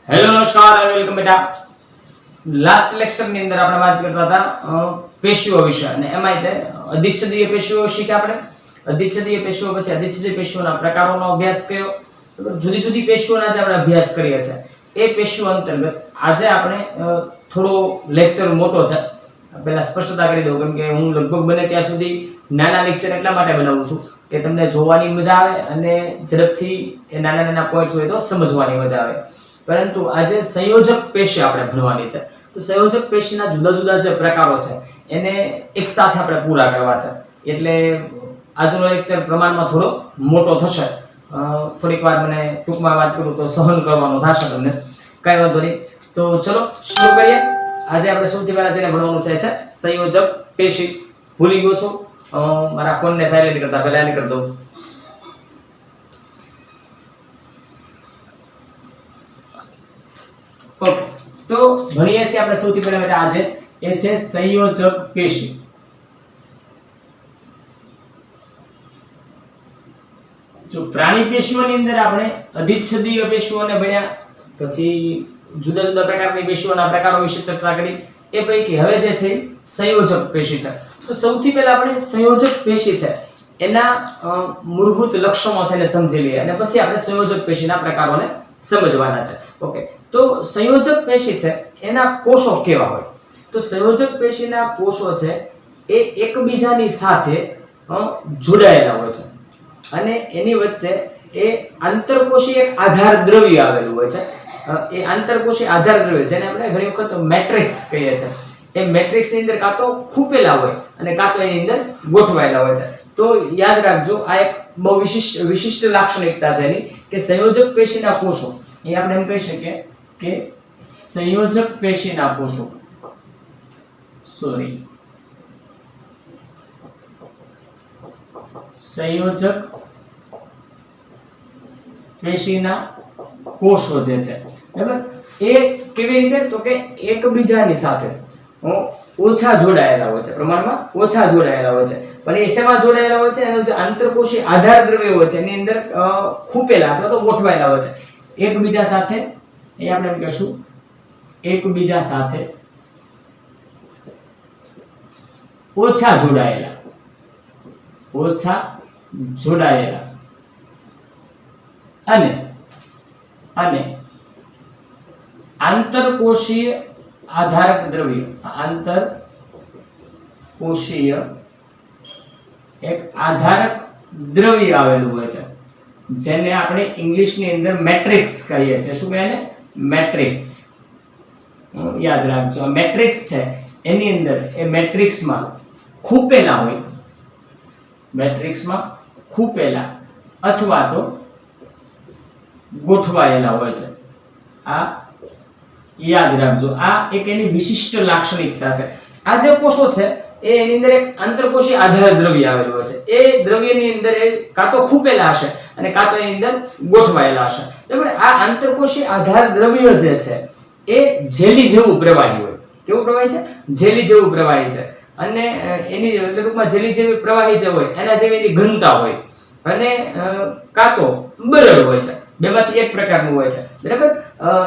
Hello નમસ્કાર અને welcome બેટા. લાસ્ટ લેક્ચર ની અંદર આપણે વાત કરતા હતા પેશીઓ વિશે અને એમાં તે અધિચ્છદીય પેશીઓ શીખ્યા આપણે. અધિચ્છદીય પેશીઓ પછી અધિચ્છદીય પેશીઓના પ્રકારોનો અભ્યાસ કર્યો. જુદી જુદી પેશીઓના જે આપણે અભ્યાસ કરીએ છે એ પેશીઓ અંતર્ગત આજે આપણે થોડો લેક્ચર મોટો છે. પહેલા સ્પષ્ટતા કરી દઉં કેમ કે હું લગભગ બને ત્યાં સુધી નાના લેક્ચર એટલા માટે બનાવું છું કે તમને જોવાની મજા આવે અને ઝડપથી એ નાના નાના પોઈન્ટ્સ હોય તો સમજવાની મજા આવે. પરંતુ આજે સંયોજક પેશી આપણે ભણવાની છે. તો સંયોજક પેશીના જુદા જુદા જે પ્રકારો છે એને એક સાથે આપણે પૂરા કરવા છે. એટલે આજનો લેક્ચર પ્રમાણમાં થોડો મોટો થશે. થોડીક વાર મને ટૂંકમાં વાત કરું તો સહન કરવાનો થશે તમને, કઈ વાંધો નહીં. તો ચલો શરૂ કરીએ. આજે આપણે સૌથી પહેલા જેને ભણવાનું છે સંયોજક પેશી. ભૂલી ગયો છો મારા ફોનને સાયલેન્ટ કરતા પહેલા એને કરી દઉં. ઓકે, તો ભણીએ છીએ આપણે સૌથી પહેલા બેટા આજે એ છે સંયોજક પેશી. જો પ્રાણી પેશીઓની અંદર આપણે અધિચ્છદીય પેશીઓને ભણ્યા, પછી જુદા જુદા પ્રકારની પેશીઓના પ્રકારો વિશે ચર્ચા કરી. એ પૈકી હવે જે છે સંયોજક પેશી છે. તો સૌથી પહેલા આપણે સંયોજક પેશી છે એના મૂળભૂત લક્ષણો છે એને સમજી લઈએ અને પછી આપણે સંયોજક પેશીના પ્રકારોને સમજવાના છે. ઓકે, તો સંયોજક પેશી છે એના કોષો કેવા હોય? તો સંયોજક પેશીના કોષો છે એ એકબીજાની સાથે જોડાયેલા હોય છે અને એની વચ્ચે એ આંતરકોષી એક આધાર દ્રવ્ય આવેલું હોય છે. એ આંતરકોષી આધાર દ્રવ્ય જેને આપણે ઘણી વખત મેટ્રિક્સ કહીએ છીએ, એ મેટ્રિક્સની અંદર કાં તો ખૂપેલા હોય અને કાં તો એની અંદર ગોઠવાયેલા હોય છે. તો યાદ રાખજો, આ એક બહુ વિશિષ્ટ લાક્ષણિકતા છે એની કે સંયોજક પેશીના કોષો, એ આપણે એમ કહી શકીએ કે સંયોજક પેશીના કોષો સંયોજક પેશીના કોષો જે છે, બરાબર, એ કેવી રીતે? તો કે એકબીજાની સાથે ઓછા જોડાયેલા હોય છે, પ્રમાણમાં ઓછા જોડાયેલા હોય છે. પણ એ શેમાં જોડાયેલા હોય છે? એનો જે આંતરકોષી આધાર દ્રવ્ય હોય છે એની અંદર ખૂપેલા અથવા તો ગોઠવાયેલા હોય છે. એકબીજા સાથે, એ આપણે એમ કહીશું, એકબીજા સાથે ઓછા જોડાયેલા અને આંતરકોષીય આધારક દ્રવ્ય, આંતરકોષીય એક આધારક દ્રવ્ય આવેલું હોય છે જેને આપણે ઇંગ્લિશની અંદર મેટ્રિક્સ કહીએ છીએ. શું કહે એને? મેટ્રિક્સ. યાદ રાખજો, મેટ્રિક્સ છે એની અંદર એ મેટ્રિક્સમાં ખૂપેલા હોય, મેટ્રિક્સમાં ખૂપેલા અથવા તો ગોઠવાયેલા હોય છે. આ યાદ રાખજો, આ એક એની વિશિષ્ટ લાક્ષણિકતા છે. આ જે કોષો છે એની અંદર એક આંતરકોષી આધાર દ્રવ્ય આવેલું હોય છે. એ દ્રવ્યની અંદર એ કાં તો ખૂપેલા હશે અને કાં તો એની અંદર ગોઠવાયેલા હશે. બરાબર, આ આંતરકોષી આધાર દ્રવ્ય જે છે એ જેલી જેવું પ્રવાહી હોય. કેવું પ્રવાહી છે? જેલી જેવું પ્રવાહી છે. અને એની ટૂંકમાં જેલી જેવી પ્રવાહી જે હોય એના જેવી એની ઘનતા હોય અને કાં તો બરડ હોય છે. બેમાંથી એક પ્રકારનું હોય છે, બરાબર.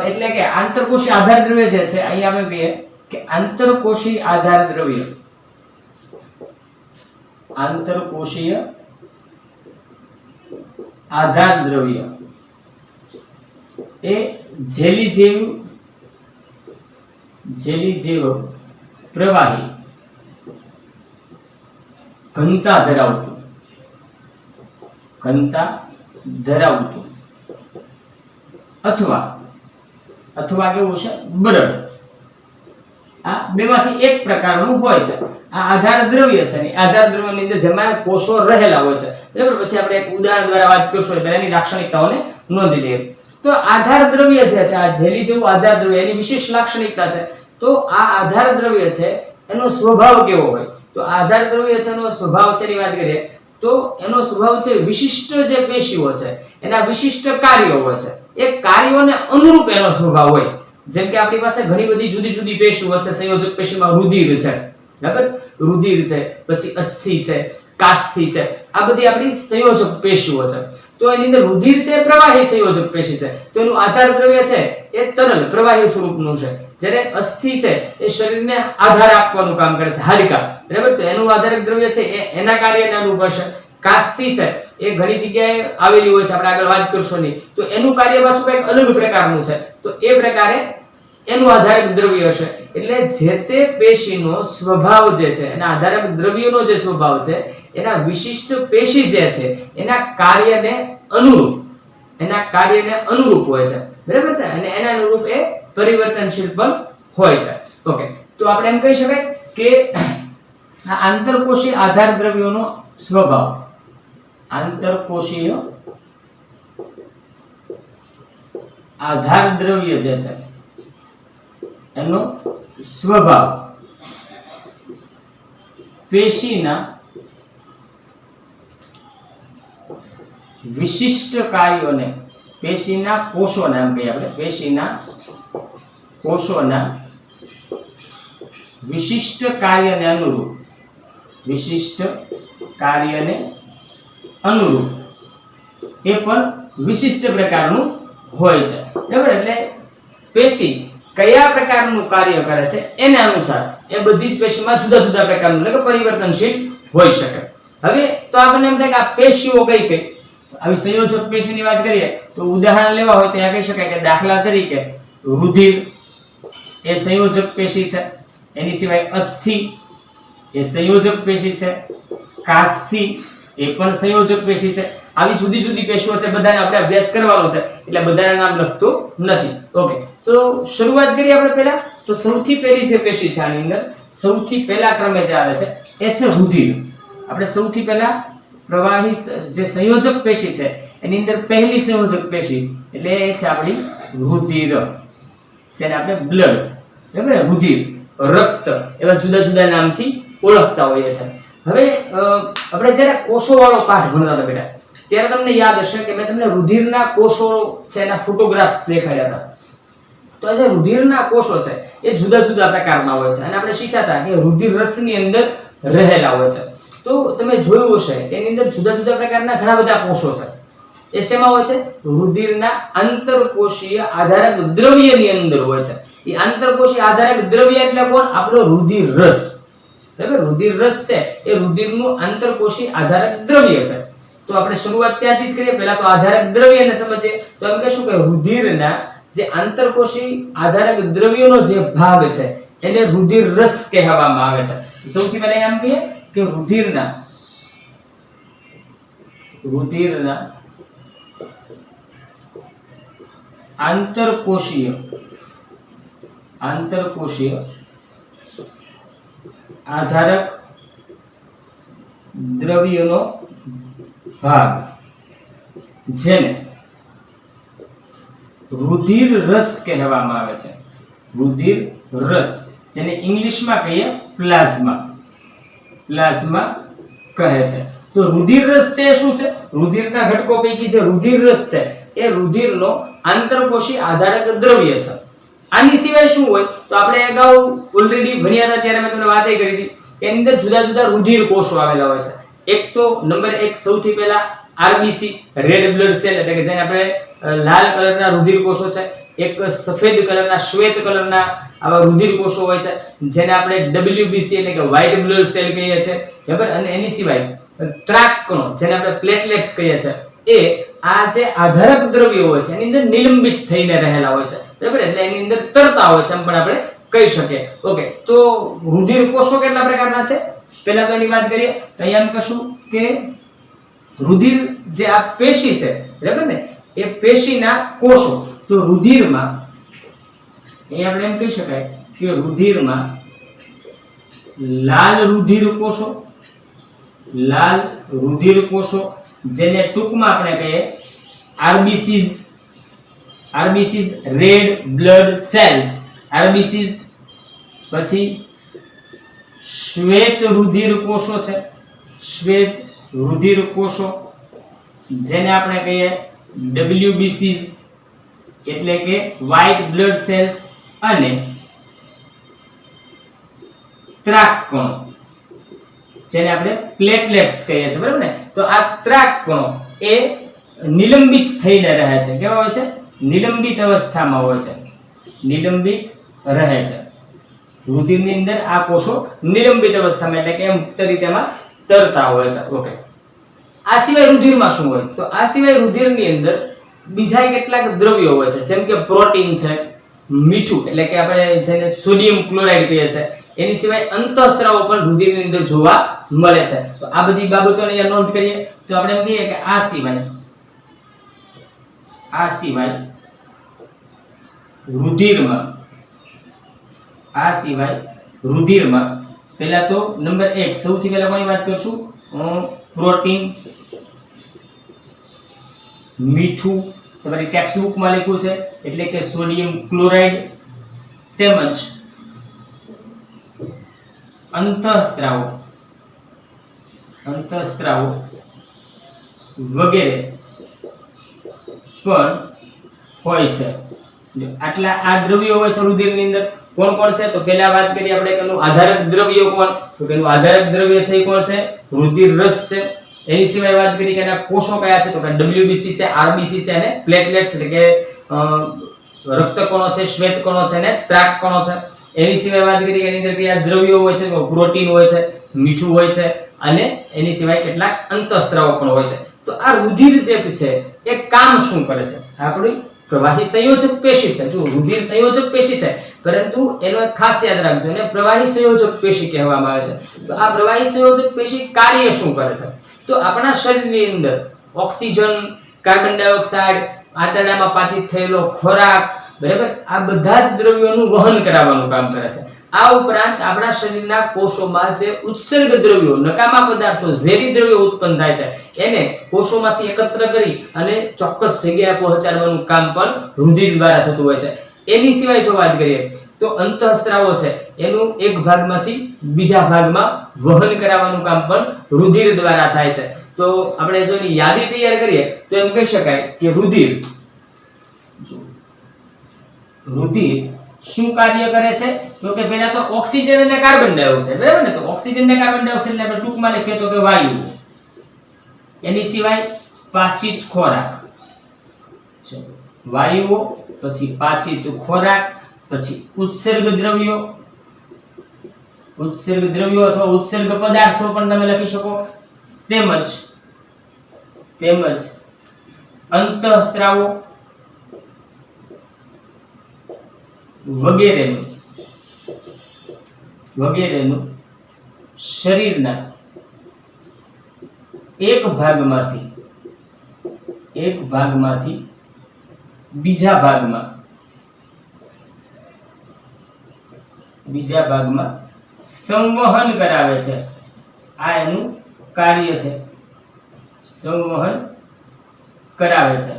એટલે કે આંતરકોષી આધાર દ્રવ્ય જે છે, અહીંયા આપણે કહીએ કે આંતરકોષી આધાર દ્રવ્ય, આંતરકોષીય આધાર દ્રવ્ય એ જેલી જેવું પ્રવાહી ઘનતા ધરાવતું અથવા કેવું છે? બરડ. આ બેમાંથી એક પ્રકારનું હોય છે. આ આધાર દ્રવ્ય છે ને આધાર દ્રવ્યની અંદર જેમાં કોષો રહેલા હોય છે, બરાબર. પછી આપણે એક ઉદાહરણ દ્વારા વાત કરશું એટલે એની લાક્ષણિકતાઓને નોંધી લઈએ. તો આધાર દ્રવ્ય જે છે, આ જેલી જેવું આધાર દ્રવ્ય, એની વિશેષ લાક્ષણિકતા છે. તો આ આધાર દ્રવ્ય છે એનો સ્વભાવ કેવો હોય? તો આધાર દ્રવ્ય છે એનો સ્વભાવ છે ની વાત કરીએ તો એનો સ્વભાવ છે વિશિષ્ટ જે પેશીઓ છે એના વિશિષ્ટ કાર્યો હોય છે. એ કાર્યોને અનુરૂપ એનો સ્વભાવ હોય. જેમ કે આપણી પાસે ઘણી બધી જુદી જુદી પેશીઓ છે. સંયોજક પેશીમાં રુધિર છે, બરાબર, રુધિર છે, પછી અસ્થિ છે, કાસ્થિ છે, આ બધી આપણી સંયોજક પેશીઓ છે. તો એની અંદર રુધિર છે પ્રવાહી સંયોજક પેશી છે, તો એનું આધાર દ્રવ્ય છે એ તરલ પ્રવાહી સ્વરૂપનું છે, જ્યારે અસ્થિ છે એ શરીરને આધાર આપવાનું કામ કરે છે, હાલિકા, બરાબર. તો એનું આધારક દ્રવ્ય છે એ એના કાર્યને અનુરૂપ હશે. કાસ્થિ છે એ ઘણી જગ્યાએ આવેલી હોય છે, આપણે આગળ વાત કરશું નહીં, તો એનું કાર્ય પાછું કંઈક અલગ પ્રકારનું છે, તો એ પ્રકારે એનું આધારક દ્રવ્ય હશે. એટલે જે તે પેશીનો સ્વભાવ જે છે, એના આધારક દ્રવ્યનો જે સ્વભાવ છે, એના વિશિષ્ટ પેશી જે છે એના કાર્યને અનુરૂપ હોય છે, બરાબર છે, અને એના અનુરૂપ એ પરિવર્તનશીલ પણ હોય છે. ઓકે, તો આપણે એમ કહી શકાય કે આ આંતરકોશીય આધાર દ્રવ્યોનો સ્વભાવ, આંતરકોશીય આધાર દ્રવ્ય જે છે એનો સ્વભાવ પેશીના વિશિષ્ટ કાર્યોને, પેશીના કોષોના એમ કહીએ આપણે, પેશીના કોષોના વિશિષ્ટ કાર્યને અનુરૂપ, વિશિષ્ટ કાર્યને અનુરૂપ એ પણ વિશિષ્ટ પ્રકારનું હોય છે, બરાબર. એટલે પેશી કયા પ્રકારનું કાર્ય કરે છે એના અનુસાર એ બધી જ પેશીમાં જુદા જુદા પ્રકારનું, એટલે કે પરિવર્તનશીલ હોઈ શકે. હવે તો આપણને એમ થાય કે આ પેશીઓ કઈ કઈ, આવી સંયોજક પેશીની વાત કરીએ તો ઉદાહરણ લેવા હોય તો કહી શકાય કે દાખલા તરીકે રુધિર એ સંયોજક પેશી છે, એની સિવાય અસ્થિ એ સંયોજક પેશી છે, કાસ્થિ એ પણ સંયોજક પેશી છે. આવી જુદી જુદી પેશીઓ છે, બધાને આપણે અભ્યાસ કરવાનો છે એટલે બધાના નામ લખતો નથી. ઓકે, તો શરૂઆત કરીએ આપણે પહેલા. તો સૌથી પહેલી જે પેશી છે આની અંદર સૌથી પહેલા ક્રમે જે આવે છે એ છે રુધિર. આપણે સૌથી પહેલા પ્રવાહી જે સંયોજક પેશી છે એની અંદર પહેલી સંયોજક પેશી એટલે એ છે આપણી રુધિર, જેને આપણે બ્લડ, બરાબર, રુધિર, રક્ત એવા જુદા જુદા નામથી ઓળખતા હોઈએ છે. હવે આપણે જ્યારે કોષો વાળો પાઠ ભણતા હતા બેટા, ત્યારે તમને યાદ હશે કે મેં તમને રુધિરના કોષો છે એના ફોટોગ્રાફ્સ દેખાડ્યા હતા. તો આ જે રુધિરના કોષો છે એ જુદા જુદા પ્રકારના હોય છે, અને આપણે શીખ્યા હતા કે રુધિર રસની અંદર રહેલા હોય છે. તો તમે જોયું હશે કે એની અંદર જુદા જુદા પ્રકારના ઘણા બધા કોષો છે. એ શેમાં હોય છે? રુધિરના આંતરકોશીય આધારક દ્રવ્યની અંદર હોય છે. એ આંતરકોશીય આધારક દ્રવ્ય એટલે કોણ? આપણો રુધિર રસ, બરાબર. રુધિર રસ છે એ રુધિરનું આંતરકોશીય આધારક દ્રવ્ય છે. તો આપણે શરૂઆત ત્યાંથી જ કરીએ. પહેલા તો આધારક દ્રવ્યને સમજીએ. તો એમ કહેશું કે રુધિરના જે આંતરકોશીય આધારક દ્રવ્યનો જે ભાગ છે એને રુધિર રસ કહેવામાં આવે છે. સૌથી પહેલા એમ કહીએ કે રુધિરના આંતરકોશીય આધારક દ્રવ્યનો ભાગ જેને રુધિર રસ કહેવામાં આવે છે. રુધિર રસ, જેને ઇંગ્લિશમાં કહીએ પ્લાઝ્મા કહે છે. તો રુધિર રસ છે શું છે? રુધિરના ઘટકો પૈકી જે રુધિર રસ છે એ રુધિરનો આંતરકોશીય આધારક દ્રવ્ય છે. આની સિવાય શું હોય? તો આપણે અગાઉ ઓલરેડી ભણ્યા હતા ત્યારે મેં તમને વાત કરી હતી કે એની અંદર જુદા જુદા રુધિર કોષો આવેલા હોય છે. એક તો નંબર 1 સૌથી પહેલા આરબીસી, રેડ બ્લડ સેલ, એટલે કે જેને આપણે લાલ કલરના રુધિર કોષો છે. એક સફેદ કલરના, શ્વેત કલરના આવા રુધિર કોષો હોય છે જેને આપણે ડબલ્યુબીસી એટલે કે વ્હાઇટ બ્લડ સેલ કહીએ છીએ, બરાબર. અને એની સિવાય ત્રાક કણો, જેને આપણે પ્લેટલેટ્સ કહીએ છીએ, એ આ જે આધારક દ્રવ્યો હોય છે એની અંદર નિલંબિત થઈને રહેલા હોય છે, બરાબર. એટલે એની અંદર તરતા હોય છે એમ પણ આપણે કહી શકીએ. ઓકે, તો રુધિર કોષો કેટલા પ્રકારના છે? પહેલા તો એની વાત કરીએ તો અહીંયા એમ કશું કે રુધિર જે આ પેશી છે, બરાબર ને, એ પેશીના કોષો. તો રુધિરમાં અહીં આપણે એમ કહી શકાય કે રુધિરમાં લાલ રુધિર કોષો જેને ટૂંકમાં આપણે કહીએ આરબીસીઝ, રેડ બ્લડ સેલ્સ, આરબીસીઝ. પછી શ્વેત રુધિર કોષો છે, શ્વેત રુધિર કોષો જેને આપણે કહીએ ડબલ્યુબીસીઝ એટલે કે વ્હાઇટ બ્લડ સેલ્સ. અને ત્રાક કણો જેને આપણે પ્લેટલેટ્સ કહીએ છીએ, બરાબર ને. તો આ ત્રાક કણો એ નિલંબિત થઈને રહે છે. કેવા હોય છે? નિલંબિત અવસ્થામાં હોય છે. નિલંબિત રહે છે. રુધિરની અંદર આ કોષો નિલંબિત અવસ્થામાં એટલે કે મુક્ત રીતેમાં તરતા હોય છે. ઓકે. આ સિવાય રુધિરમાં શું હોય? તો આ સિવાય રુધિરની અંદર બીજા કેટલાક દ્રવ્યો હોય છે, જેમ કે પ્રોટીન છે, મીઠું એટલે કે આપણે જેને સોડિયમ ક્લોરાઇડ કહીએ છીએ, એની સિવાય અંતઃસ્રાવો પણ રુધિરની અંદર જોવા મળે છે. તો આ બધી બાબતોને અહીંયા નોંધ કરીએ તો આપણે એમ કહીએ કે આ સિવાય રુધિરમાં પહેલા તો નંબર 1 સૌથી પહેલા કોની વાત કરશું? પ્રોટીન, મીઠું તમારી ટેક્સ્ટ બુકમાં લખ્યું છે એટલે કે સોડિયમ ક્લોરાઇડ, તેમજ અંતઃસ્રાવો વગેરે પણ હોય છે. આટલા આ દ્રવ્યો હોય છે રુધિરની અંદર. કોણ કોણ છે? તો પહેલા વાત કરીએ આપણે કે એનું આધારક દ્રવ્ય કોણ? તો એનું આધારક દ્રવ્ય છે એ કોણ છે? રુધિર રસ છે. એની સિવાય વાત કરીએ કે એના કોષો કયા છે? તો કે WBC છે, RBC છે અને પ્લેટલેટ્સ એટલે કે રક્તકણો છે, શ્વેતકણો છે અને ત્રાકકણો છે. એની સિવાય વાત કરીએ કે એની અંદર કયા દ્રવ્યો હોય છે? તો પ્રોટીન હોય છે, મીઠું હોય છે અને એની સિવાય કેટલાક અંતઃસ્રાવો પણ હોય છે. તો આ રુધિર જે છે એ કામ શું કરે છે? આપણી પ્રવાહી સંયોજક પેશી છે. જો રુધિર સંયોજક પેશી છે, પરંતુ એનો એક ખાસ યાદ રાખજો, એને પ્રવાહી સંયોજક પેશી કહેવામાં આવે છે. તો આ પ્રવાહી સંયોજક પેશી કાર્ય શું કરે છે? તો આપણા શરીરની અંદર ઓક્સિજન, કાર્બન ડાયોક્સાઇડ, આંતરડામાં પાચિત થયેલો ખોરાક, બરાબર, આ બધા જ દ્રવ્યોનું વહન કરાવવાનું કામ કરે છે. આ ઉપરાંત આપણા શરીરના કોષોમાં જે ઉત્સર્ગ દ્રવ્યો, નકામા પદાર્થો, ઝેરી દ્રવ્યો ઉત્પન્ન થાય છે, એને કોષોમાંથી એકત્ર કરી અને ચોક્કસ જગ્યાએ પહોંચાડવાનું કામ પણ રુધિર દ્વારા થતું હોય છે. એની સિવાય જો વાત કરીએ તો અંતઃસ્રાવો છે, એનું એક ભાગમાંથી બીજા ભાગમાં વહન કરાવવાનું કામ પણ રુધિર દ્વારા થાય છે. તો આપણે જો એની યાદી તૈયાર કરીએ તો એમ કહી શકાય કે રુધિર શું કાર્ય કરે છે? તો કે પહેલા તો ઓક્સિજન અને કાર્બન ડાયોક્સાઇડ, બરાબર ને? તો ઓક્સિજન અને કાર્બન ડાયોક્સાઇડ આપણે ટૂંકમાં લખીએ તો કે વાયુ. એની સિવાય પાચિત ખોરાક, વાયુઓ, પછી પાચિત ખોરાક, પછી ઉત્સર્ગ દ્રવ્યો અથવા ઉત્સર્ગ પદાર્થો પણ તમે લખી શકો, તેમજ અંતઃસ્રાવો વગેરેનું શરીરના એક ભાગમાંથી બીજા ભાગમાં સંવહન કરાવે છે. આ એનું કાર્ય છે, સંવહન કરાવે છે.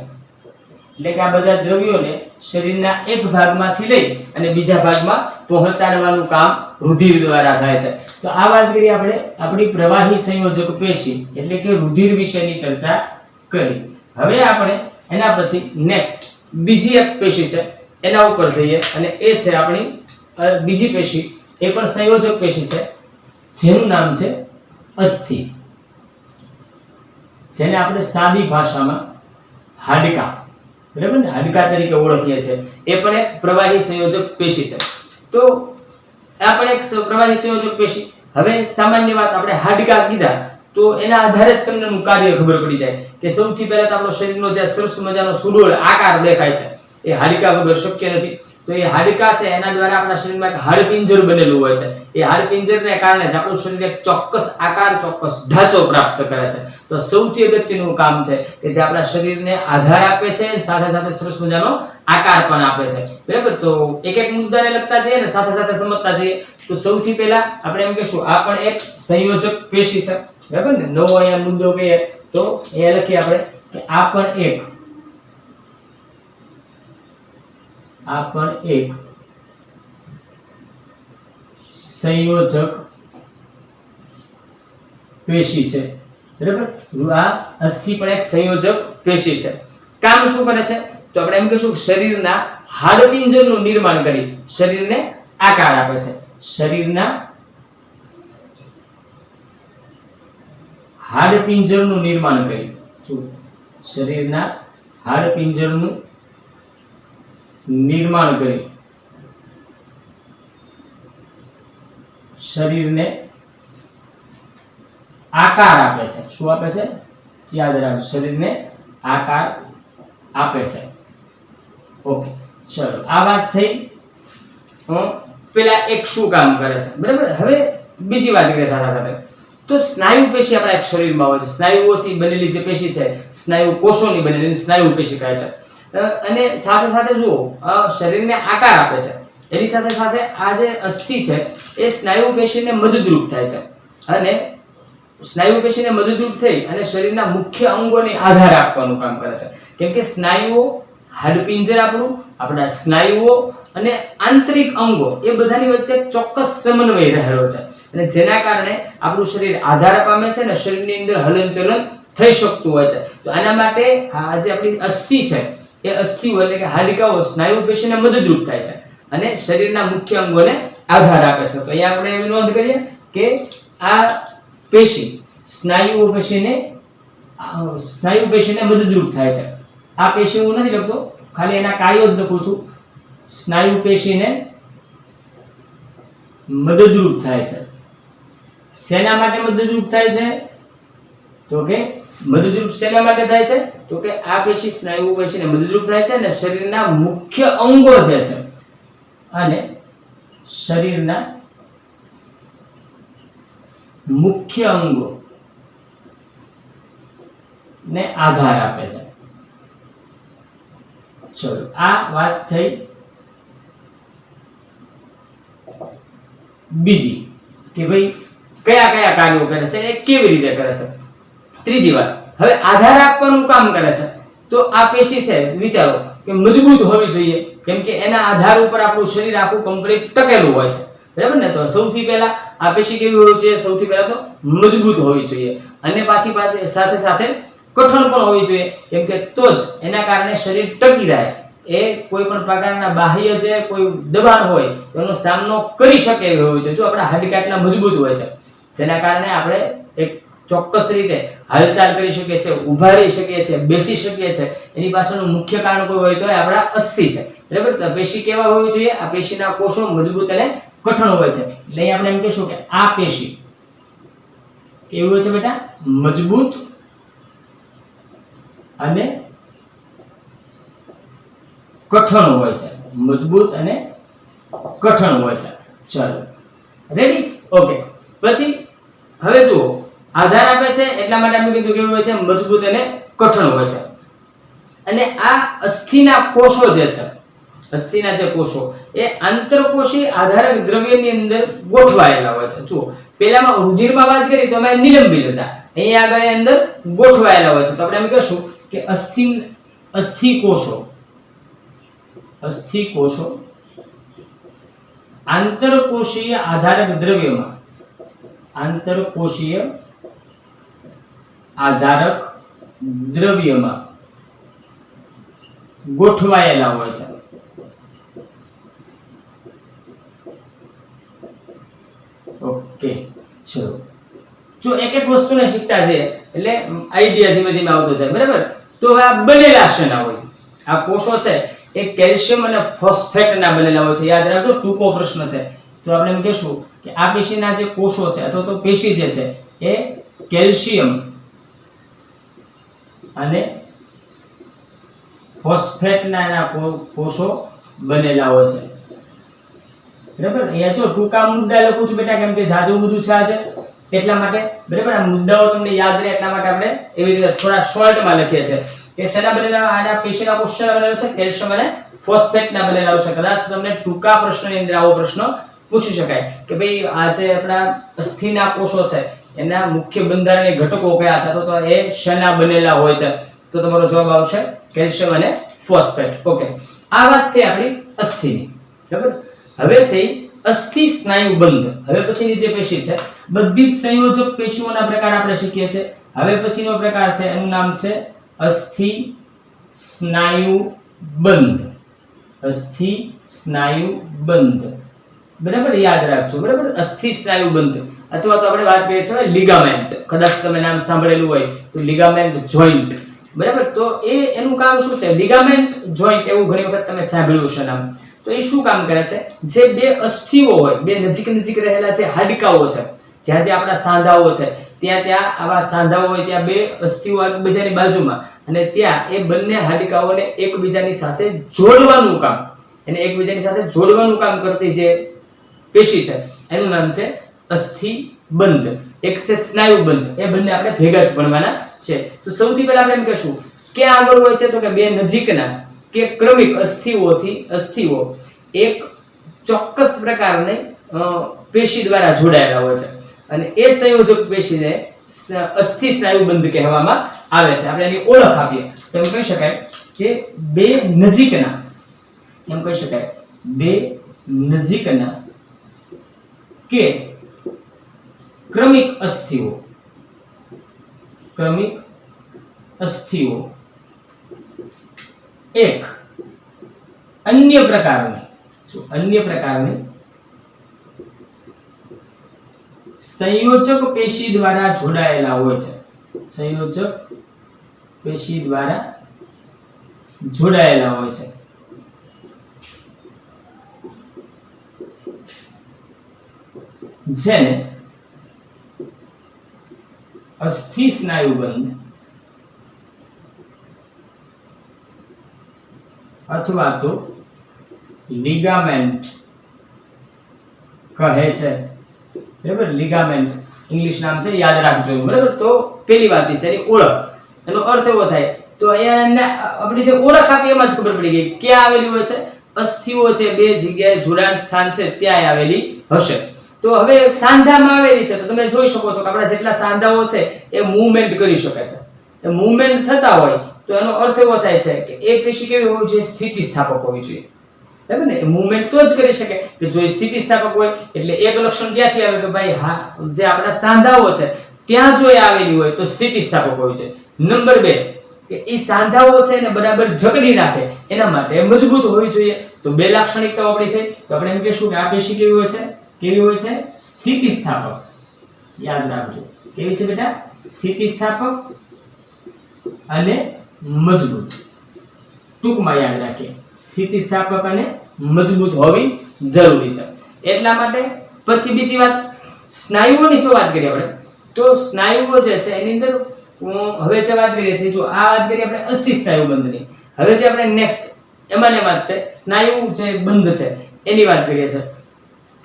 એટલે કે આ બધા દ્રવ્યોને શરીરના એક ભાગમાંથી લઈ અને બીજા ભાગમાં પહોંચાડવાનું કામ રુધિર દ્વારા થાય છે. તો આ વાત કરી આપણે આપણી પ્રવાહી સંયોજક પેશી એટલે કે રુધિર વિશેની ચર્ચા કરી. હવે આપણે એના પછી નેક્સ્ટ બીજી એક પેશી છે એના ઉપર જઈએ અને એ છે આપણી બીજી પેશી, એ પણ સંયોજક પેશી છે જેનું નામ છે અસ્થિ, જેને આપણે સાદી ભાષામાં હાડકા, બરાબર ને, હાડકા તરીકે ઓળખીએ છીએ. એ પણ એક પ્રવાહી સંયોજક પેશી છે. તો આ પણ એક પ્રવાહી સંયોજક પેશી. હવે સામાન્ય વાત, આપણે હાડકા કીધા તો એના આધારે જ તમને કાર્ય ખબર પડી જાય કે સૌથી પહેલા તો આપણો શરીરનો જે સરસ મજાનો સુડોળ આકાર દેખાય છે એ હાડકા વગર શક્ય નથી. તો એ હાડકા છે એના દ્વારા આપણા શરીરમાં એક હાડપિંજર બનેલું હોય છે. એ હાડપિંજરને કારણે જ આપણું શરીર એક ચોક્કસ આકાર, ચોક્કસ ઢાંચો પ્રાપ્ત કરે છે. તો સૌથી અગત્યનું કામ છે કે જે આપણા શરીરને આધાર આપે છે અને સાથે સાથે સરસ મજાનો આકાર પણ આપે છે, બરાબર. તો એક એક મુદ્દાને લગતા જઈએ ને સાથે સાથે સમજતા જઈએ. તો સૌથી પહેલા આપણે એમ કહીશું આ પણ એક સંયોજક પેશી છે, બરાબર ને. નવો અહીંયા મુદ્દો કહીએ તો એ લખીએ આપણે કે આ પણ એક સંયોજક પેશી છે, બરાબર. આ અસ્થિ પણ એક સંયોજક પેશી છે. કામ શું કરે છે? તો આપણે એમ કહીશું શરીરના હાડપિંજરનું નિર્માણ કરી શરીરને આકાર આપે છે. શરીરના હાડપિંજરનું નિર્માણ કરી શરીરના હાડપિંજરનું નિર્માણ કરી શરીરને આકાર આપે છે. શું આપે છે? યાદ રાખજો, શરીરને આકાર આપે છે. ઓકે, ચલો આ વાત થઈ. પેલા એક શું કામ કરે છે, બરાબર. હવે બીજી વાત કરીએ સાથે સાથે. તો સ્નાયુ પેશી આપણા એક શરીરમાં હોય છે. સ્નાયુઓથી બનેલી જે પેશી છે, સ્નાયુ કોષોની બનેલી સ્નાયુ પેશી કહે છે. અને સાથે સાથે જુઓ, શરીરને આકાર આપે છે. એની સાથે સાથે આ જે અસ્થિ છે એ સ્નાયુ પેશીને મદદરૂપ થાય છે. અને સ્નાયુ પેશીને મદદરૂપ થઈ અને શરીરના મુખ્ય અંગોને આધાર આપવાનું કામ કરે છે. કેમ કે સ્નાયુઓ, હાડપિંજર આપણું, આપણા સ્નાયુઓ અને આંતરિક અંગો એ બધાની વચ્ચે ચોક્કસ સમન્વય રહેલો છે. અને જેના કારણે આપણું શરીર આધાર પામે છે અને શરીરની અંદર હલનચલન થઈ શકતું હોય છે. તો આના માટે આ જે આપણી અસ્થિ છે એ અસ્થિઓ એટલે કે હાડકાઓ સ્નાયુ પેશીને મદદરૂપ થાય છે અને શરીરના મુખ્ય અંગોને આધાર આપે છે. તો અહીંયા આપણે એવી નોંધ કરીએ કે આ પેશી સ્નાયુ પેશીને મદદરૂપ થાય છે. આ પેશી હું નથી લખતો, ખાલી એના કાર્યો જ લખું છું. સ્નાયુ પેશીને મદદરૂપ થાય છે. શેના માટે મદદરૂપ થાય છે? તો કે મદદરૂપ શેના માટે થાય છે? તો કે આ પેશી સ્નાયુ પેશીને મદદરૂપ થાય છે અને શરીરના મુખ્ય અંગો જે છે અને શરીરના મુખ્ય અંગો ને આધાર આપે છે. ચલો આ વાત થઈ. બીજી કે ભાઈ કયા કયા કાર્યો કરે છે, એ કેવી રીતે કરે છે. ત્રીજી વાત, હવે આધાર આપવાનું કામ કરે છે. તો આ પેશી છે, વિચારો કે મજબૂત હોવી જોઈએ, કેમ કે એના આધાર ઉપર આપણું શરીર આખું કમ્પ્લીટ ટકેલું હોય છે, બરાબર ને. તો સૌથી પહેલા આ પેશી કેવી હોવી જોઈએ? સૌથી પહેલા તો મજબૂત હોવી જોઈએ અને પાછી સાથે સાથે કઠણ પણ હોવી જોઈએ, કેમ કે તો જ એના કારણે શરીર ટકી રહે. એ કોઈ પણ પ્રકારના બાહ્ય જે કોઈ દબાણ હોય તો એનો સામનો કરી શકે એવી હોવી જોઈએ. જો આપણા હાડકા એટલા મજબૂત હોય છે જેના કારણે આપણે એક ચોક્કસ રીતે હાલચાલ કરી શકીએ છીએ, ઊભા રહી શકીએ છીએ, બેસી શકીએ છીએ. એની પાછળનું મુખ્ય કારણ કોઈ હોય તો આપણા અસ્થિ છે, બરાબર. તો પેશી કેવા હોવી જોઈએ? આ પેશીના કોષો મજબૂત અને કઠણ હોય છે. એટલે અહીં આપણે એમ કહીશું કે આ પેશી કેવી હોય છે બેટા? મજબૂત અને કઠણ હોય છે. મજબૂત અને કઠણ હોય છે. ચલો રેડી? ઓકે. પછી હવે જુઓ, આધાર આપે છે એટલા માટે આપણે કીધું કેવું હોય છે? મજબૂત અને કઠણ હોય છે. અને આ અસ્થિના કોષો જે છે, અસ્થિના જે કોષો એ આંતરકોષી આધારક દ્રવ્યની અંદર ગોઠવાયેલા હોય છે. જુઓ, પહેલામાં રુધિરમાં વાત કરી તો અમે નિલંબિત હતા, અહીંયા આગળ અંદર ગોઠવાયેલા હોય છે. તો આપણે એમ કહીશું કે અસ્થિ કોષો આંતરકોષીય આધારક દ્રવ્યમાં ગોઠવાયેલા હોય છે. ઓકે, ચલો જો એક એક વસ્તુને શીખતા છે એટલે આઈડિયા ધીમે ધીમે આવતો જાય, બરાબર. તો આ બનેલા શેના હોય? આ કોષો છે એ કેલ્શિયમ અને ફોસ્ફેટ ના બનેલા હોય છે. યાદ રાખજો, ટૂંકો પ્રશ્ન છે. તો આપણે એમ કહીશું કે આ પેશીના જે કોષો છે અથવા તો પેશી જે છે એ કેલ્શિયમ અને ફોસ્ફેટના એના કોષો બનેલા હોય છે, બરાબર. અહીંયા જો ટૂંકા મુદ્દા લખું છું બેટા, કેમ કે જાજુ બધું છે આજે એટલા માટે, બરાબર. આ મુદ્દાઓ તમને યાદ રહે એટલા માટે આપણે એવી રીતે થોડા શોર્ટમાં લખીએ છીએ કે શેના બનેલા? આના પેશીના કોષ બનેલા છે કેલ્શિયમ અને ફોસ્ફેટના બનેલા છે. કદાચ તમને ટૂંકા પ્રશ્નની અંદર આવો પ્રશ્ન પૂછી શકાય કે ભાઈ આ જે આપણા અસ્થિના કોષો છે એના મુખ્ય બંધારણીય ઘટકો કયા છે, તો એ શેના બનેલા હોય છે? તો તમારો જવાબ આવશે કેલ્શિયમ અને ફોસ્ફેટ. ઓકે, આ વાત થઈ આપણી અસ્થિની, બરાબર. હવે છે અસ્થિ સ્નાયુબંધ. હવે પછીની જે પેશી છે, બધી જ સંયોજક પેશીઓના પ્રકાર આપણે શીખીએ છીએ. હવે પછીનો પ્રકાર છે એનું નામ છે અસ્થિ સ્નાયુબંધ. અસ્થિ સ્નાયુબંધ, બરાબર. યાદ રાખજો, બરાબર. અસ્થિ સ્નાયુબંધ અથવા તો આપણે વાત કરીએ છીએ લિગામેન્ટ. કદાચ તમે નામ સાંભળેલું હોય તો લિગામેન્ટ જોઈન્ટ, બરાબર. તો એનું કામ શું છે? લિગામેન્ટ જોઈન્ટ, એવું ઘણી વખત તમે સાંભળ્યું છે નામ. તો એ શું કામ કરે છે? જે બે અસ્થિઓ હોય, બે નજીક નજીક રહેલા જે હાડકાઓ છે, જ્યાં જ્યાં આપણા સાંધાઓ છે, ત્યાં આવા સાંધાઓ હોય, ત્યાં બે અસ્થિઓ એકબીજાની બાજુમાં, અને ત્યાં એ બંને હાડકાઓને એકબીજાની સાથે જોડવાનું કામ, એને એકબીજાની સાથે જોડવાનું કામ કરતી જે પેશી છે એનું નામ છે અસ્થિબંધ. એક છે સ્નાયુબંધ. એ બંને આપણે ભેગા જ ભણવાના છે. તો સૌથી પહેલા આપણે એમ કહેશું કે આગળ હોય છે તો કે બે નજીકના કે ક્રમિક અસ્થિઓ એક ચોક્કસ પ્રકારની પેશી દ્વારા જોડાયેલા હોય છે, અને એ સંયોજક પેશીને અસ્થિ સ્નાયુબંધ કહેવામાં આવે છે. આપણે એની ઓળખ આપીએ તો એમ કહી શકાય કે બે નજીકના, એમ કહી શકાય બે નજીકના કે ક્રમિક અસ્થિઓ એક અન્ય પ્રકારની સંયોજક પેશી દ્વારા જોડાયેલા હોય છે. સંયોજક પેશી દ્વારા જોડાયેલા હોય છે. જેને અસ્થિ સ્નાયુબંધ અથવા તો લિગામેન્ટ કહે છે. બરાબર. લિગામેન્ટ ઇંગ્લિશ નામ છે, યાદ રાખજો. બરાબર. તો પેલી વાત છે એની ઓળખ. એનો અર્થ એવો થાય તો અહીંયા આપણી જે ઓળખ આપી એમાં જ ખબર પડી ગઈ ક્યાં આવેલી હોય છે. અસ્થિઓ છે બે જગ્યાએ જોડાણ સ્થાન છે ત્યાં આવેલી હશે. તો હવે સાંધામાં આવેલી છે તો તમે જોઈ શકો છો કે આપણા જેટલા સાંધાઓ છે એ મૂવમેન્ટ કરી શકે છે. એ મૂવમેન્ટ થતા હોય તો એનો અર્થ એવો થાય છે કે એ પેશી કેવી હોવી જોઈએ? સ્થિતિસ્થાપક હોવી જોઈએ. બરાબર ને? એ મૂવમેન્ટ તો જ કરી શકે કે જો એ સ્થિતિસ્થાપક હોય એટલે એક લક્ષણ ક્યાંથી આવે કે ભાઈ હા જે આપણા સાંધાઓ છે ત્યાં જો એ આવેલી હોય તો સ્થિતિસ્થાપક હોય છે. નંબર 2 કે એ સાંધાઓ છે એને બરાબર જકડી રાખે એના માટે મજબૂત હોવી જોઈએ. તો બે લાક્ષણિકતાઓ આપણી થઈ. તો આપણે એમ કહીશું કે આ પેશી કેવી હોય છે? કેવી હોય છે? સ્થિતિસ્થાપક. યાદ રાખજો. કેવી છે બેટા? સ્થિતિસ્થાપક અને મજબૂત. ટૂંકમાં યાદ રાખીએ, સ્થિતિસ્થાપક અને મજબૂત હોવી જરૂરી છે. એટલા માટે પછી બીજી વાત, સ્નાયુઓની જો વાત કરીએ આપણે તો સ્નાયુઓ જે છે એની અંદર હવે જે વાત કરીએ છીએ, જો આ વાત કરીએ આપણે અસ્થિ સ્નાયુબંધની, હવે જે આપણે નેક્સ્ટ એમાં સ્નાયુ જે બંધ છે એની વાત કરીએ છીએ.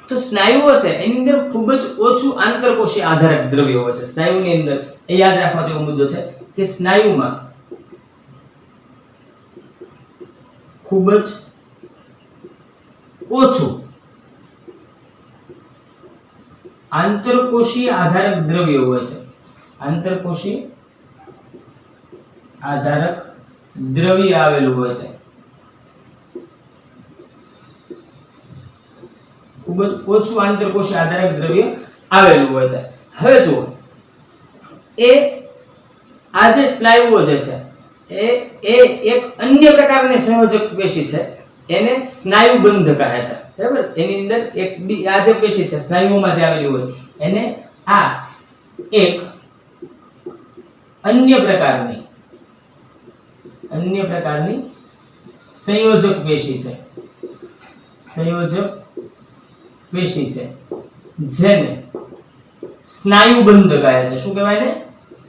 તો સ્નાયુઓ છે એની અંદર ખૂબ જ ઓછું આંતરકોશી આધારક દ્રવ્ય હોય છે. સ્નાયુની અંદર એ યાદ રાખવા જેવો મુદ્દો છે કે સ્નાયુમાં ખૂબ જ ઓછું આંતરકોશી આધારક દ્રવ્ય હોય છે. આંતરકોશી આધારક દ્રવ્ય આવેલું હોય છે. ખૂબ જ ઓછું આંતરકોશી આધારક દ્રવ્ય આવેલું હોય છે. હવે જુઓ એ આ જે સ્નાયુઓ જે છે એ એક અન્ય પ્રકારની સંયોજક પેશી છે, એને સ્નાયુબંધ કહે છે. બરાબર. એની અંદર એક આ જે પેશી છે સ્નાયુઓમાં જે આવેલી હોય એને આ એક અન્ય પ્રકારની સંયોજક પેશી છે. સંયોજક પેશી છે જેને સ્નાયુબંધ કહે છે. શું કહેવાય ને?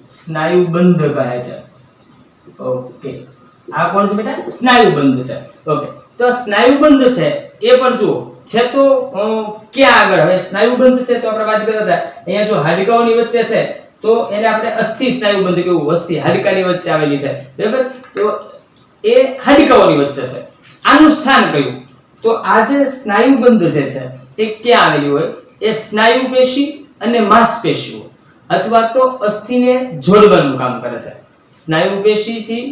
સ્નાયુબંધ કહે છે. ઓકે. આ કોણ છે બેટા? સ્નાયુબંધ છે. ઓકે. તો આ સ્નાયુબંધ છે એ પણ જુઓ છે તો ક્યાં આગળ? હવે સ્નાયુબંધ છે તો આપણે વાત કરતા હતા અહીંયા જો હાડકાઓની વચ્ચે છે તો એને આપણે અસ્થિ સ્નાયુબંધ કહેવું. અસ્થિ હાડકાની વચ્ચે આવેલી છે. બરાબર. તો એ હાડકાઓની વચ્ચે છે. આનું સ્થાન કયું? તો આ જે સ્નાયુબંધ જે છે એ ક્યાં આવેલી હોય? એ સ્નાયુ પેશી અને માંસપેશીઓ અથવા તો અસ્થિને જોડવાનું કામ કરે છે. સ્નાયુ પેશીથી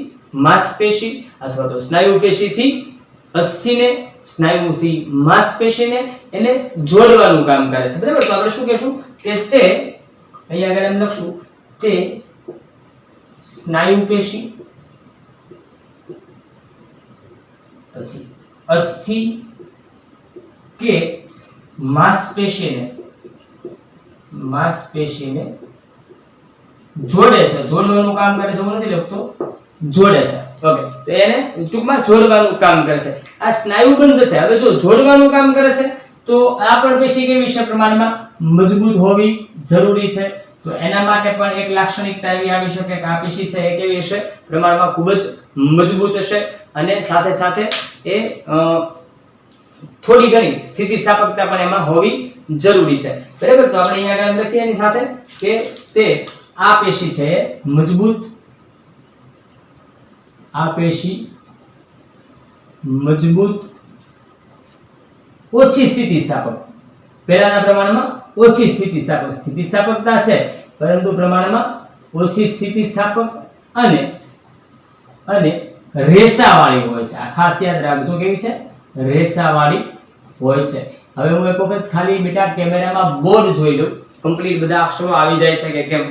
માંસપેશી અથવા તો સ્નાયુ પેશીથી અસ્થિને, સ્નાયુથી માંસપેશીને એને જોડવાનું કામ કરે છે. બરાબર. તો આપણે શું કહેશું કે તે અહીંયા આગળ એમ લખશું તે સ્નાયુ પેશી પછી અસ્થિ કે માંસપેશીને જોડે છે. જોડવાનું કામ કરે છે. હું નથી લખતો જોડે છે. ઓકે, તો એને ટૂંકમાં જોડવાનું કામ કરે છે. આ સ્નાયુબંધ છે. હવે જો જોડવાનું કામ કરે છે તો આ પણ પેશી કેવી છે? પ્રમાણમાં મજબૂત હોવી જરૂરી છે. તો એના માટે પણ એક લાક્ષણિકતા એવી આવી શકે કે આ પેશી છે એ કેવી હશે? પ્રમાણમાં ખૂબ જ મજબૂત હશે અને સાથે સાથે એ થોડી ઘણી સ્થિતિસ્થાપકતા પણ એમાં હોવી જરૂરી છે. બરાબર, તો આપણે અહીંયા આગળ લખીએ એની સાથે કે તે આ પેશી છે મજબૂત, આ પેશી મજબૂત, ઓછી સ્થિતિસ્થાપક, પહેલાના પ્રમાણમાં ઓછી સ્થિતિસ્થાપકતા છે પરંતુ પ્રમાણમાં ઓછી સ્થિતિસ્થાપક અને રેસાવાળી હોય છે. આ ખાસ યાદ રાખજો, કેવી છે? રેસાવાળી હોય છે. હવે હું એક વખત ખાલી બેટા કેમેરામાં બોર્ડ જોઈ લઉં, કમ્પ્લીટ બધા અક્ષરો આવી જાય છે કે કેમ,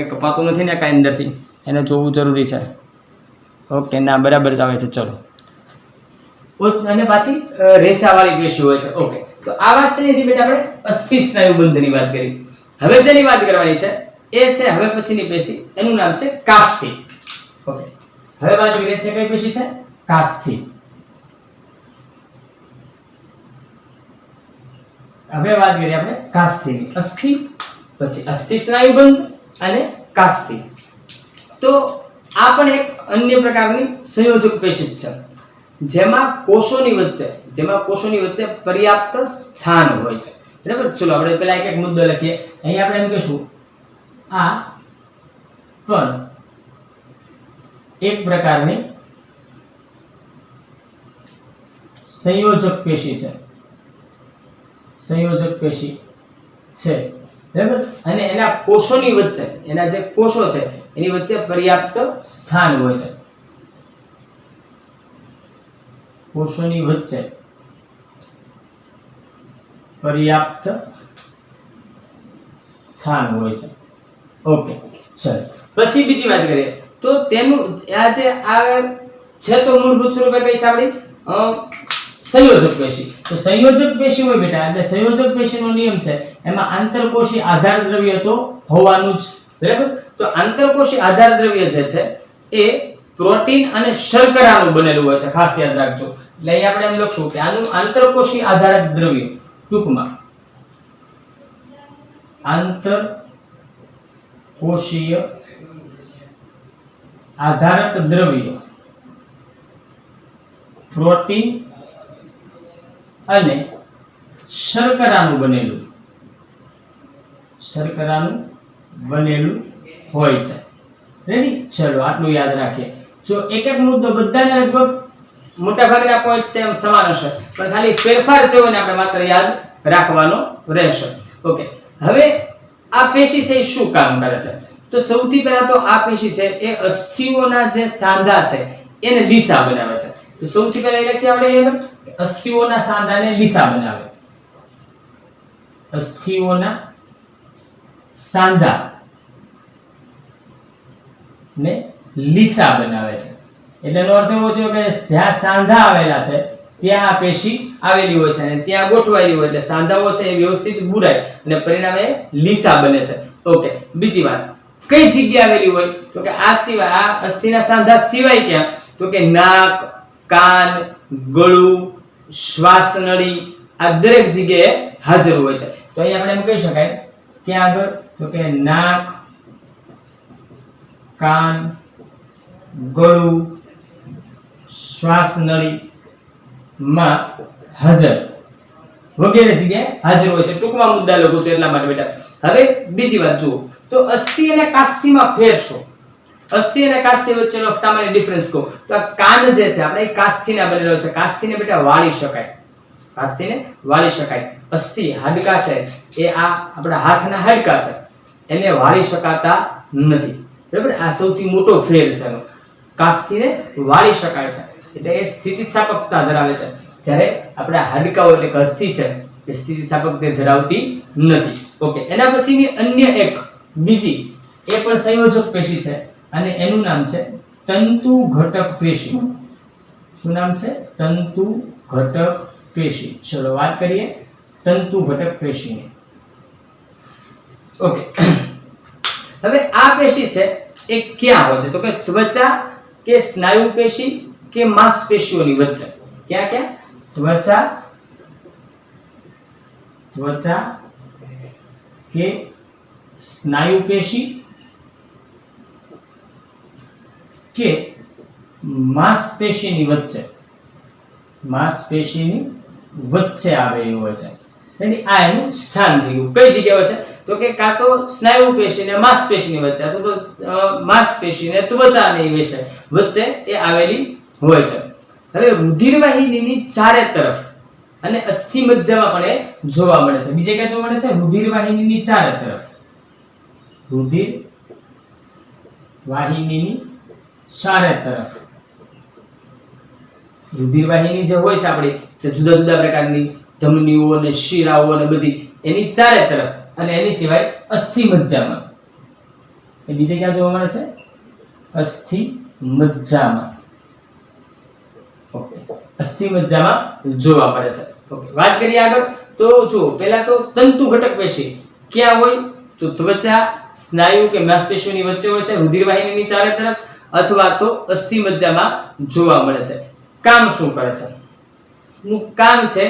કપાતું નથી ને કાંઈ અંદરથી, એને જોવું જરૂરી છે. ઓકે, ના બરાબર જ આવે છે. ચલો, અને પાછી રેસાવાળી પેશી હોય છે. ઓકે, તો આ વાત છે એથી બેટા આપણે અસ્થિ સ્નાયુબંધની વાત કરી. હવે જેની વાત કરવાની છે એ છે હવે પછીની પેશી, એનું નામ છે કાસ્થિ. ઓકે, હવે વાત કરીએ છે કઈ પેશી છે? કાસ્થિ. હવે વાત કરીએ આપણે કાસ્થિની. અસ્થિ, પછી અસ્થિ સ્નાયુબંધ અને કાસ્થિ. તો આ પણ એક અન્ય પ્રકારની સંયોજક પેશી છે જેમાં કોષોની વચ્ચે પર્યાપ્ત સ્થાન હોય છે. બરાબર, ચલો આપણે પહેલા એક મુદ્દો લખીએ. અહીં આપણે એમ કહીશું આ પણ એક પ્રકારની સંયોજક પેશી છે. બરાબર, અને એના કોષોની વચ્ચે, એના જે કોષો છે એની વચ્ચે પર્યાપ્ત સ્થાન હોય છે. કોષોની વચ્ચે પર્યાપ્ત સ્થાન હોય છે. ઓકે, ચલો પછી બીજી વાત કરીએ તો તેનું આ જે છે તો મૂળભૂત સ્વરૂપે કઈ છે આપણી સંયોજક પેશી. તો સંયોજક પેશી હોય બેટા, એટલે સંયોજક પેશીનો નિયમ છે એમાં આંતરકોષી આધાર દ્રવ્ય તો હોવાનું જ. બરાબર, તો આંતરકોષી આધાર દ્રવ્ય જે છે એ પ્રોટીન અને શર્કરાનું બનેલું હોય છે. ખાસ યાદ રાખજો. એટલે અહીં આપણે એમ લખશું કે આનું આંતરકોષી આધારક દ્રવ્ય, ટૂંકમાં આંતરકોષીય આધારક દ્રવ્ય, પ્રોટીન અને શર્કરાનું બનેલું હોય છે. રેડી, ચલો આટલું યાદ રાખીએ. જો એક એક મુદ્દો બધાને લગભગ મોટા ભાગના પોઈન્ટ સેમ સમાન હશે, પણ ખાલી ફેરફાર છે ને આપણે માત્ર યાદ રાખવાનો રહેશે. ઓકે, હવે આ પેશી છે એ શું કામ કરે છે? તો સૌથી પહેલા તો આ પેશી છે એ અસ્થિઓના જે સાંધા છે એને લીસા બનાવે છે. તો સૌથી પહેલા એ લખીએ આપણે અસ્થિઓના સાંધાને લીસા બનાવે. અસ્થિઓના સાંધા ને લીસા બનાવે છે. એટલે એનો અર્થ એવો થયો કે જ્યાં સાંધા આવેલા છે ત્યાં આ પેશી આવેલી હોય છે અને ત્યાં ગોઠવાયેલી હોય એટલે સાંધાઓ છે એ વ્યવસ્થિત બુરાય અને પરિણામે લીસા બને છે. ઓકે, બીજી વાત, કઈ જગ્યાએ આવેલી હોય? તો કે આ સિવાય, આ અસ્થિના સાંધા સિવાય ક્યાં? તો કે નાક, કાન, ગળું, શ્વાસ નળી, આ દરેક જગ્યાએ હાજર હોય છે. તો અહીં આપણે એમ કહી શકાય ક્યાં આગળ? તો કે નાક, કાન, ગળું, શ્વાસ નળી માં હાજર વગેરે જગ્યાએ હાજર હોય છે. ટૂંકમાં મુદ્દા લખું છું એટલા માટે બેટા. હવે બીજી વાત જુઓ તો અસ્થિ અને કાસ્થિમાં ફેર શું? અસ્થિ અને કાસ્થિ વચ્ચેનો સામાન્ય ડિફરન્સ કહો તો આ કાન જે છે આપણે કાસ્થિના બનેલો છે. કાસ્થિને બેટા વાળી શકાય, અસ્થિ હાડકા છે એ આ આપણા હાથના હાડકા છે એને વાળી શકાતા નથી. બરાબર, આ સૌથી મોટો ફેર છે એનો. કાસ્થિને વાળી શકાય છે એટલે એ સ્થિતિસ્થાપકતા ધરાવે છે, જ્યારે આપણા હાડકાઓ એટલે કે અસ્થિ છે એ સ્થિતિસ્થાપકતા ધરાવતી નથી. ઓકે, એના પછીની અન્ય એક બીજી એ પણ સંયોજક પેશી છે અને એનું નામ છે તંતુ ઘટક પેશી. શું નામ છે? તંતુ ઘટક પેશી. ચલો વાત કરીએ તંતુ ઘટક પેશીની. ઓકે, હવે આ પેશી છે એ ક્યાં હોય છે? તો કે ત્વચા કે સ્નાયુ પેશી કે માંસપેશીઓની વચ્ચે? ક્યાં ક્યાં? ત્વચા કે સ્નાયુ પેશી કે માંસપેશીની વચ્ચે, માંસપેશીની વચ્ચે આવેલી હોય છે. એટલે આ એનું સ્થાન થયું. કઈ જગ્યાએ છે? તો કે કાં તો સ્નાયુ પેશી ને માંસપેશીની વચ્ચે, અથવા તો માંસપેશી ને ત્વચાની વચ્ચે એ આવેલી હોય છે. હવે રુધિરવાહિનીની ચારે તરફ અને અસ્થિ મજ્જામાં પણ એ જોવા મળે છે. બીજે ક્યાં જોવા મળે છે? રુધિરવાહિનીની ચારે તરફ, રુધિરવાહિનીની ચારે તરફ. રુધિરવાહિની જે હોય છે આપણી, જે જુદા જુદા પ્રકારની ધમનીઓ અને શિરાઓ અને બધી, એની ચારે તરફ અને એની સિવાય અસ્થિ મજ્જામાં. એ બીજે ક્યાં જોવા મળે છે? અસ્થિ મજ્જામાં. ઓકે, અસ્થિ મજ્જામાં જોવા મળે છે. ઓકે, વાત કરીએ આગળ. તો જો પહેલા તો તંતુ ઘટક પેશી ક્યાં હોય? તો ત્વચા, સ્નાયુ કે માંસપેશીઓની વચ્ચે હોય છે, રુધિરવાહિનીની ચારે તરફ, અથવા તો અસ્થિ મજ્જામાં જોવા મળે છે. કામ શું કરે છે? નું કામ છે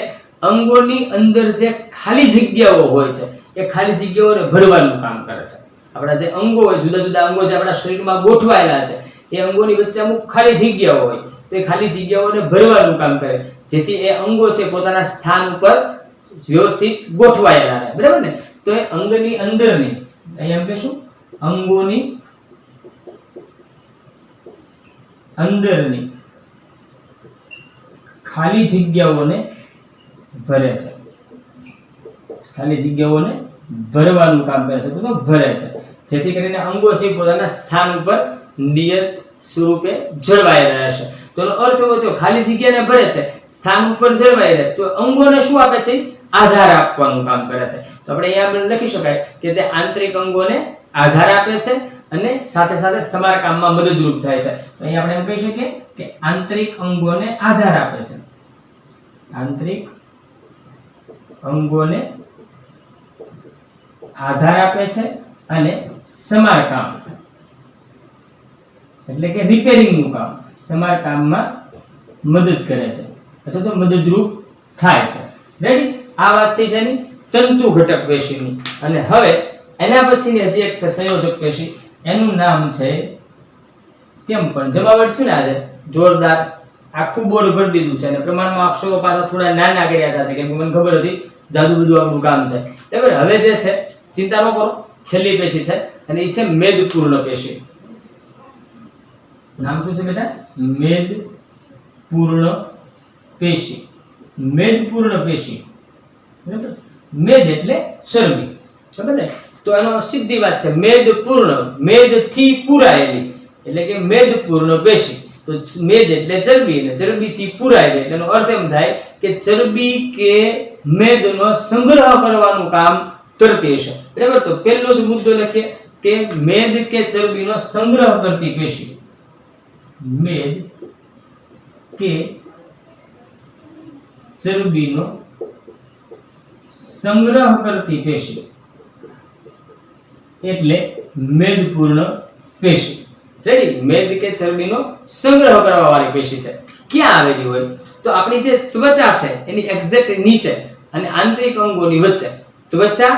અંગોની અંદર જે ખાલી જગ્યાઓ હોય છે એ ખાલી જગ્યાઓને ભરવાનું કામ કરે છે. આપણા જે અંગો હોય, જુદા જુદા અંગો જે આપણા શરીરમાં ગોઠવાયેલા છે, એ અંગોની વચ્ચે અમુક ખાલી જગ્યાઓ હોય, તો એ ખાલી જગ્યાઓને ભરવાનું કામ કરે, જેથી એ અંગો છે પોતાના સ્થાન ઉપર વ્યવસ્થિત ગોઠવાયેલા રહે. બરાબર ને? તો એ અંગની અંદરની, અહીંયા એમ કહેશું, અંગોની અંદરની ખાલી જગ્યાઓને ભરે છે, ખાલી જગ્યાઓને ભરવાનું કામ કરે છે, તો ભરે છે, જેથી કરીને અંગો છે પોતાના સ્થાન ઉપર નિયત સ્વરૂપે જળવાઈ રહેશે. તો એનો અર્થ એવો થયો, ખાલી જગ્યાને ભરે છે, સ્થાન ઉપર જળવાઈ રહે, તો અંગોને શું આપે છે? આધાર આપવાનું કામ કરે છે. તો આપણે અહીંયા લખી શકાય કે તે આંતરિક અંગોને આધાર આપે છે અને સાથે સાથે સમારકામમાં મદદરૂપ થાય છે. તો અહીંયા આપણે એમ કહી શકીએ કે આંતરિક અંગોને આધાર આપે છે, આંતરિક અંગોને આધાર આપે છે અને સમારકામ એટલે કે રિપેરિંગ નું કામ, સમારકામમાં મદદ કરે છે અથવા તો મદદરૂપ થાય છે. રેડી? આ વાત થઈ છે એની તંતુ ઘટક પેશીની. અને હવે એના પછીની હજી એક છે સંયોજક પેશી. એનું નામ છે, કેમ પણ જમાવટ છે ને આજે જોરદાર, આખું બોર્ડ ભરી દીધું છે અને પ્રમાણમાં અક્ષરો પાછા થોડા નાના કર્યા છે, કેમ કે મને ખબર હતી જાદુ બધું આપણું કામ છે. બરાબર? હવે જે છે ચિંતા ન કરો, છેલ્લી પેશી છે અને એ છે મેદપૂર્ણ પેશી. નામ શું છે બેટા? મેદપૂર્ણ પેશી. મેદપૂર્ણ પેશી. બરાબર? મેદ એટલે ચરબી. બરાબર ને? તો એનો સીધી વાત છે મેદપૂર્ણ, મેદથી પૂરાયેલી એટલે કે મેદપૂર્ણ પેશી. તો મેદ એટલે ચરબી અને ચરબીથી પૂરાયેલી એટલે એનો અર્થ એમ થાય કે ચરબી કે મેદનો સંગ્રહ કરવાનું કામ કરતી હશે. બરાબર? તો પહેલો જ મુદ્દો લખીએ કે મેદ કે ચરબીનો સંગ્રહ કરતી પેશી. મેદ કે ચરબીનો સંગ્રહ કરતી પેશી એટલે મેદપૂર્ણ પેશી. રેડી? મેદ કે ચરબીનો સંગ્રહ કરવા વાળી પેશી છે. ક્યાં આવેલી હોય? તો આપણી જે ત્વચા છે એની એક્ઝેક્ટ નીચે અને આંતરિક અંગોની વચ્ચે. ત્વચા,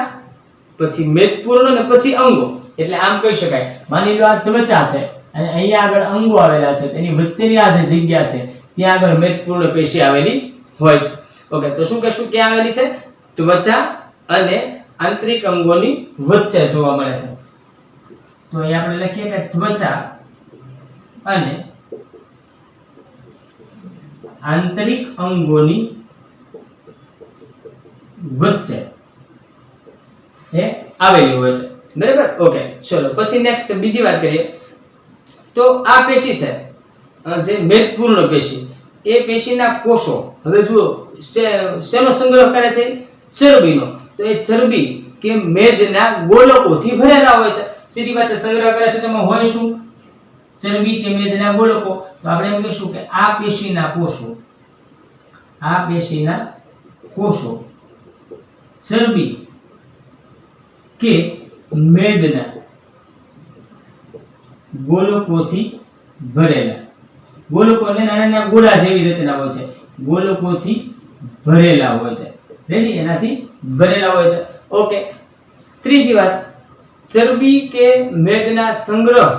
પછી મેદપૂર્ણ અને પછી અંગો. એટલે આમ કહી શકાય, માની લો આ ત્વચા છે અને અહીંયા આગળ અંગો આવેલા છે, એની વચ્ચેની આ જે જગ્યા છે ત્યાં આગળ મેદપૂર્ણ પેશી આવેલી હોય છે. ઓકે, તો શું કહેશું ક્યાં આવેલી છે? ત્વચા અને આંતરિક અંગોની વચ્ચે જોવા મળે છે. તો અહીંયા આપણે લખીએ કે ત્વચા અને આંતરિક અંગોની વચ્ચે એ આવેલી હોય છે. બરાબર? ઓકે, ચલો પછી નેક્સ્ટ બીજી વાત કરીએ. તો આ પેશી છે જે મેદપૂર્ણ પેશી, એ પેશીના કોષો હવે જુઓ શેનો સંગ્રહ કરે છે? ચરબીનો. તો એ ચરબી કે મેદના ગોલકોથી ભરેલા હોય છે. સીધી વાત છે, સંગ્રહ કરે છે તો એમાં હોય શું? ચરબી કે મેદના ગોલકો. તો આપણે એમ કહીશું કે આ પેશીના કોષો, આ પેશીના કોષો ચરબી કે મેદના ગોલકોથી ભરેલા ગોલકો એટલે નાના નાના ગોળા જેવી રચના હોય છે, ગોલકોથી ભરેલા હોય છે, રેડી, એનાથી ભરેલા હોય છે. ઓકે, ત્રીજી વાત, ચરબી કે મેદના સંગ્રહ,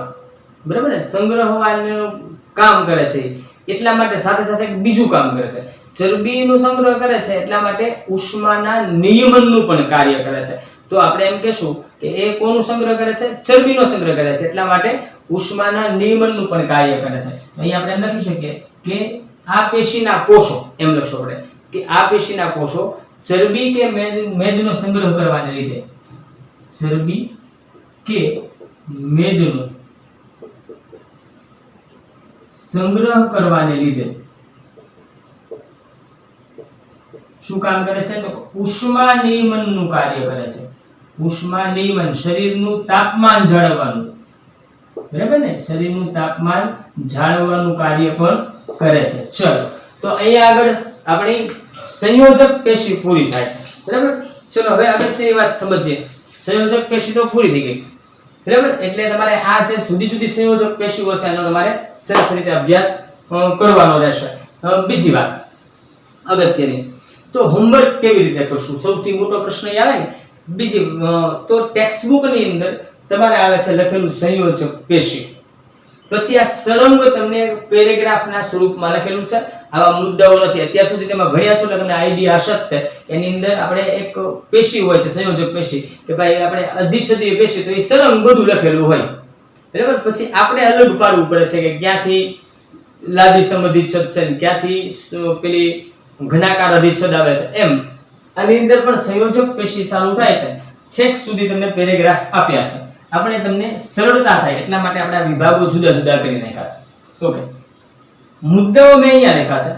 બરાબર ને, સંગ્રહવાનું કામ કરે છે, એટલા માટે સાથે સાથે બીજું કામ કરે છે. ચરબીનો સંગ્રહ કરે છે એટલા માટે ઉષ્માના નિયમનનું પણ કાર્ય કરે છે. તો આપણે એમ કહેશું કે એ કોનું સંગ્રહ કરે છે? ચરબીનો સંગ્રહ કરે છે, એટલા માટે ઉષ્માના નિયમનનું પણ કાર્ય કરે છે. અહીં આપણે એમ લખી શકીએ કે આ પેશીના કોષો, એમ લખશો આપણે કે આ પેશીના કોષો ચરબી કે મેદનો સંગ્રહ કરવાને લીધે, ચરબી કે મેદનો સંગ્રહ કરવાને લીધે શું કામ કરે છે? તો ઉષ્મા નિયમનનું કાર્ય કરે છે. ઉષ્મા નિયમન, શરીરનું તાપમાન જાળવવાનું, બરાબર ને, શરીરનું તાપમાન જાળવવાનું કાર્ય પણ કરે છે. ચલો, તો અહીંયા આગળ આપણી સંયોજક પેશી પૂરી થાય છે, બરાબર. ચલો હવે આગળની વાત સમજીએ. સંયોજક પેશી તો પૂરી થઈ ગઈ, બરાબર. એટલે તમારે આ જે જુદી જુદી સંયોજક પેશીઓ છે એનો તમારે સરસ રીતે અભ્યાસ કરવાનો રહેશે. બીજી વાત અગત્યની, તો હોમવર્ક કેવી રીતે કરશું? સૌથી મોટો પ્રશ્ન એ આવે ને. બીજી તો ટેક્સ્ટ બુક ની અંદર તમારે આવે છે લખેલું સંયોજક પેશી, પછી આ સળંગ તમને પેરેગ્રાફના સ્વરૂપમાં લખેલું છે. આવા મુદ્દાઓ નથી, અત્યાર સુધી તમે ભણ્યા છો એટલે તમને આઈડિયા હશે જ. એની અંદર આપણે એક પેશી હોય છે સંયોજક પેશી, કે ભાઈ આપણે અધિચ્છદીય પેશી, તો એ સળંગ બધું લખેલું હોય, બરાબર. પછી આપણે અલગ પાડવું પડે છે કે ક્યાંથી લાદી સંબંધિત છે, ક્યાંથી પેલી ઘનાકાર અધિચ્છદ આવે છે. એમ આની અંદર પણ સંયોજક પેશી ચાલુ થાય છે. છેક સુધી તમને પેરેગ્રાફ આપ્યા છે. આપણે તમને સરળતા થાય એટલા માટે આપણે આ વિભાગો જુદા જુદા કરી નાખ્યા છે. ઓકે, મુદ્દાઓ મેં અહીંયા લખ્યા છે.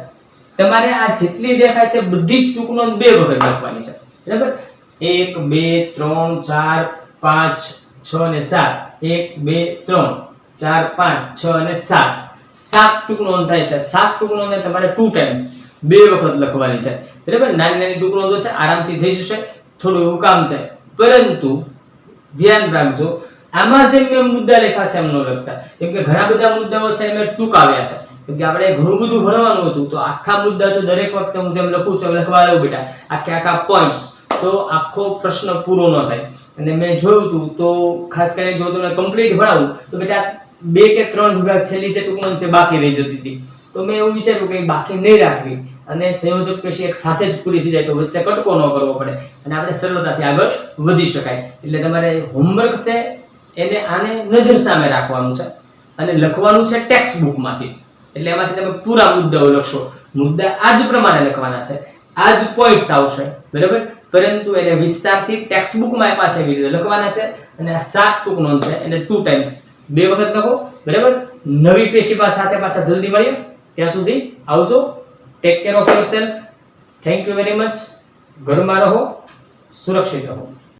તમારે આ જેટલી દેખાય છે બધી જ ટૂંક નોંધ 2 વખત લખવાની છે, બરાબર. 1 2 3 4 5 6 અને 7, 1 2 3 4 5 6 અને 7, 7 ટૂંક નોંધ થાય છે. 7 ટૂંક નોંધ તમારે 2 ટાઈમ્સ 2 વખત લખવાની છે, બરાબર. નાની નાની ટૂંક નોંધો છે, આરામથી થઈ જશે. થોડું એવું કામ છે, પરંતુ ધ્યાન રાખજો આમાં જે મેં મુદ્દા લખ્યા છે એમ ન લખતા, કેમ કે ઘણા બધા મુદ્દાઓ છે મેં ટૂંકાવ્યા છે, કેમ કે આપણે ઘણું બધું ભણવાનું હતું. તો આખા મુદ્દા જો દરેક વખતે હું જેમ લખું છું લખવા લઉં બેટા આખા પોઈન્ટ્સ, તો આખો પ્રશ્ન પૂરો ન થાય. અને મેં જોયું હતું તો ખાસ કરીને જો તમને કમ્પ્લીટ ભણાવું તો બેટા 2 કે 3 વિભાગ છેલ્લી જે ટૂંક નોંધ છે બાકી રહી જતી હતી. તો મેં એવું વિચાર્યું કે બાકી નહીં રાખવી અને સંયોજક પેશી એક સાથે જ પૂરી થઈ જાય તો વચ્ચે કટકો ન કરવો પડે અને આપણે સરળતાથી આગળ વધી શકાય. એટલે તમારે હોમવર્ક છે એને આને નજર સામે રાખવાનું છે અને લખવાનું છે ટેક્સ્ટ બુકમાંથી. એટલે એમાંથી તમે પૂરા મુદ્દાઓ લખશો. મુદ્દા આ જ પ્રમાણે લખવાના છે, આ જ પોઈન્ટ્સ આવશે, બરાબર. પરંતુ એને વિસ્તારથી ટેક્સ્ટ બુકમાં પાછા એવી રીતે લખવાના છે. અને આ 7 ટૂંક નોંધ છે એને 2 ટાઈમ્સ 2 વખત લખો, બરાબર. નવી પેશી સાથે પાછા જલ્દી મળીએ. ત્યાં સુધી આવજો. Take care of yourself. Thank you very much. ઘરમાં રહો, સુરક્ષિત રહો.